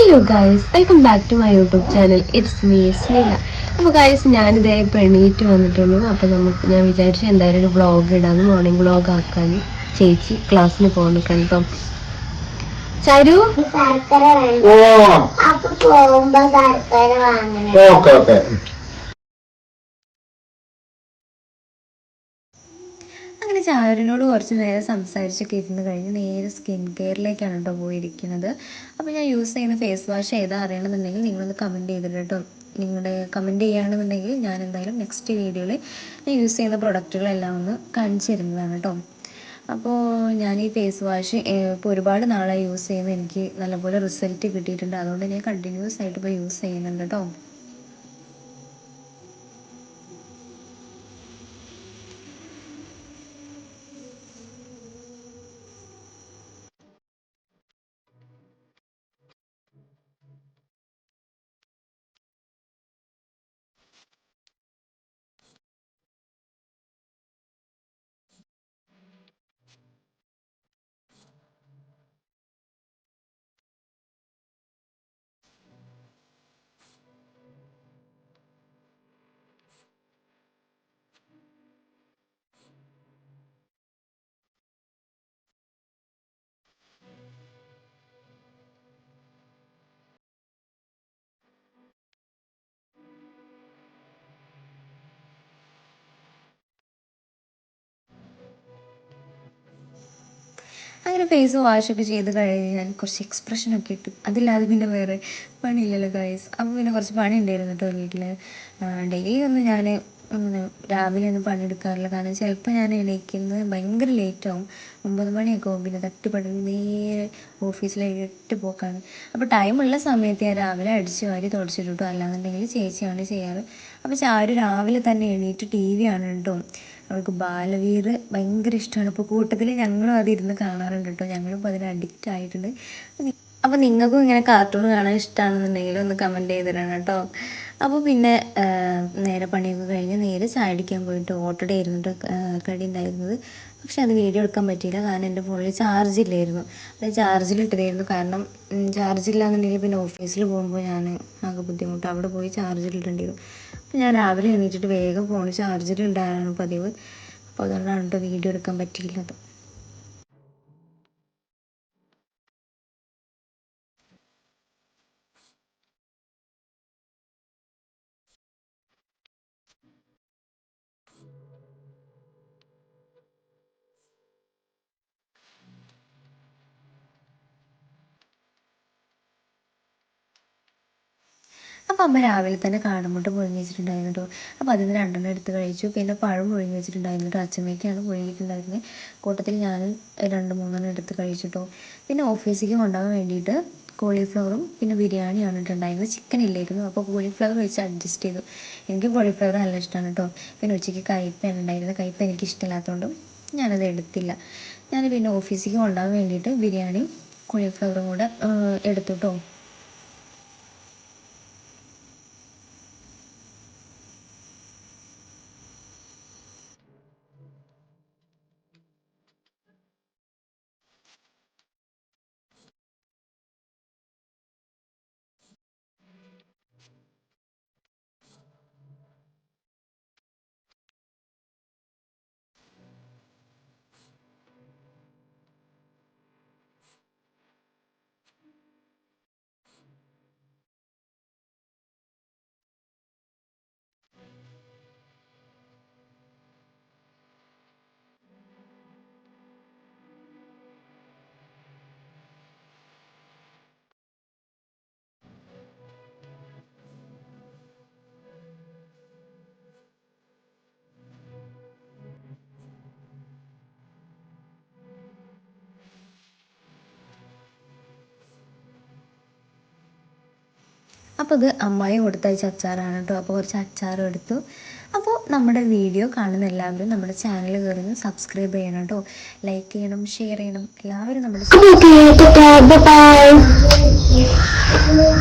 Hello guys, welcome back to my YouTube channel. It's me Snila. അപ്പോൾ guys, ഞാനിതേ ഇപ്പോൾ എണീറ്റ് വന്നിട്ടുള്ളൂ. അപ്പോൾ ഞാൻ വിചാരിച്ചു എന്തായാലും ഒരു വ്ളോഗ് ഇടാന്ന്, മോർണിംഗ് വ്ളോഗ് ആക്കാൻ. ചേച്ചി ക്ലാസ്സിന് പോകുന്നു കേട്ടോ. ചരു അങ്ങനെ ചാരുവിനോട് കുറച്ച് നേരം സംസാരിച്ചൊക്കെ ഇരുന്ന് കഴിഞ്ഞ് നേരെ സ്കിൻ കെയറിലേക്കാണ് കേട്ടോ പോയിരിക്കുന്നത്. അപ്പോൾ ഞാൻ യൂസ് ചെയ്യുന്ന ഫേസ് വാഷ് ഏതാ അറിയണമെന്നുണ്ടെങ്കിൽ നിങ്ങളൊന്ന് കമൻറ്റ് ചെയ്തിട്ട് കേട്ടോ. നിങ്ങളുടെ കമൻറ്റ് ചെയ്യുകയാണെന്നുണ്ടെങ്കിൽ ഞാൻ എന്തായാലും നെക്സ്റ്റ് വീഡിയോയിൽ ഞാൻ യൂസ് ചെയ്യുന്ന പ്രൊഡക്റ്റുകളെല്ലാം ഒന്ന് കാണിച്ചു തരുന്നതാണ് കേട്ടോ. അപ്പോൾ ഞാൻ ഈ ഫേസ് വാഷ് ഇപ്പോൾ ഒരുപാട് നാളായി യൂസ് ചെയ്യുന്നത്, എനിക്ക് നല്ലപോലെ റിസൾട്ട് കിട്ടിയിട്ടുണ്ട്. അതുകൊണ്ട് ഞാൻ കണ്ടിന്യൂസ് ആയിട്ട് ഇപ്പോൾ യൂസ് ചെയ്യുന്നുണ്ട് കേട്ടോ. അങ്ങനെ ഫേസ് വാഷൊക്കെ ചെയ്ത് കഴിഞ്ഞ് ഞാൻ കുറച്ച് എക്സ്പ്രഷനൊക്കെ ഇട്ടു. അതില്ലാതെ പിന്നെ വേറെ പണിയില്ലല്ലോ ഗൈസ്. അപ്പോൾ പിന്നെ കുറച്ച് പണി ഉണ്ടായിരുന്നു കേട്ടോ വീട്ടിൽ. ഡെയിലി ഒന്നും ഞാൻ രാവിലെ ഒന്നും പണിയെടുക്കാറില്ല. കാരണം ചിലപ്പോൾ ഞാൻ എണീക്കുന്നത് ഭയങ്കര ലേറ്റാവും. 9 മണിയൊക്കെ ആവും. പിന്നെ തട്ടിപ്പടി നേരെ ഓഫീസിലേക്ക് 8 പോക്കാണ്. അപ്പോൾ ടൈമുള്ള സമയത്ത് ഞാൻ രാവിലെ അടിച്ച് വാരി തുടച്ചിട്ട് കിട്ടും. അല്ലാന്നുണ്ടെങ്കിൽ ചേച്ചിയാണ് ചെയ്യാറ്. അപ്പോൾ ചാരു രാവിലെ തന്നെ എണീറ്റ് TV ആണ് കേട്ടോ. അവൾക്ക് ബാലവീർ ഭയങ്കര ഇഷ്ടമാണ്. ഇപ്പോൾ കൂട്ടത്തിൽ ഞങ്ങളും അതിരുന്ന് കാണാറുണ്ട് കേട്ടോ. ഞങ്ങളിപ്പോൾ അതിന് അഡിക്റ്റ് ആയിട്ടുണ്ട്. അപ്പോൾ നിങ്ങൾക്കും ഇങ്ങനെ കാർട്ടൂൺ കാണാൻ ഇഷ്ടമാണെന്നുണ്ടെങ്കിൽ ഒന്ന് കമൻറ്റ് ചെയ്തിടണം കേട്ടോ. അപ്പോൾ പിന്നെ നേരെ പണിയൊക്കെ കഴിഞ്ഞ് നേരെ ചായ അടിക്കാൻ പോയിട്ട് ഓട്ടോടെ ആയിരുന്നു കടി ഉണ്ടായിരുന്നത്. പക്ഷെ അത് വീഡിയോ എടുക്കാൻ പറ്റിയില്ല, കാരണം എൻ്റെ ഫോണിൽ ചാർജ് ഇല്ലായിരുന്നു. അത് ചാർജിലിട്ടതായിരുന്നു. കാരണം ചാർജില്ല എന്നുണ്ടെങ്കിൽ പിന്നെ ഓഫീസിൽ പോകുമ്പോൾ ഞാൻ ആകെ ബുദ്ധിമുട്ട്. അവിടെ പോയി ചാർജിലിട്ടേണ്ടി വരും. അപ്പോൾ ഞാൻ രാവിലെ എണീറ്റിട്ട് വേഗം ഫോൺ ചാർജിലുണ്ടാകാനാണ് പതിവ്. അപ്പോൾ അതുകൊണ്ടാണ് കേട്ടോ വീഡിയോ എടുക്കാൻ പറ്റിയില്ലത്. അപ്പോൾ അമ്മ രാവിലെ തന്നെ കാടമുട്ട പുഴുങ്ങി വെച്ചിട്ടുണ്ടായിരുന്നു കേട്ടോ. അപ്പോൾ അതിൽ നിന്ന് 2 എടുത്ത് കഴിച്ചു. പിന്നെ പഴം പുഴുങ്ങി വെച്ചിട്ടുണ്ടായിരുന്നു കേട്ടോ. അച്ഛമ്മയ്ക്കാണ് പുഴുങ്ങിയിട്ടുണ്ടായിരുന്നത്. കൂട്ടത്തിൽ ഞാൻ 2-3 എടുത്ത് കഴിച്ചിട്ടോ. പിന്നെ ഓഫീസിലേക്ക് കൊണ്ടുപോകാൻ വേണ്ടിയിട്ട് കോളിഫ്ലവറും പിന്നെ ബിരിയാണിയാണ് ഇട്ടുണ്ടായിരുന്നത്. ചിക്കൻ ഇല്ലായിരുന്നു. അപ്പോൾ കോളിഫ്ലവർ വെച്ച് അഡ്ജസ്റ്റ് ചെയ്തു. എനിക്ക് കോളിഫ്ലവർ നല്ല ഇഷ്ടമാണ് കേട്ടോ. പിന്നെ ഉച്ചയ്ക്ക് കയ്പ്പയാണ് ഉണ്ടായിരുന്നത്. കയ്പ്പ എനിക്ക് ഇഷ്ടമില്ലാത്തതുകൊണ്ടും ഞാനത് എടുത്തില്ല. ഞാൻ പിന്നെ ഓഫീസിലേക്ക് കൊണ്ടുപോകാൻ വേണ്ടിയിട്ട് ബിരിയാണി കോളിഫ്ലവറും കൂടെ എടുത്തു കേട്ടോ. അപ്പോൾ ഇത് അമ്മായി കൊടുത്തയച്ച അച്ചാറാണ് കേട്ടോ. അപ്പോൾ കുറച്ച് അച്ചാറും എടുത്തു. അപ്പോൾ നമ്മുടെ വീഡിയോ കാണുന്ന എല്ലാവരും നമ്മുടെ ചാനൽ കയറി സബ്സ്ക്രൈബ് ചെയ്യണം കേട്ടോ. ലൈക്ക് ചെയ്യണം, ഷെയർ ചെയ്യണം. എല്ലാവരും നമ്മുടെ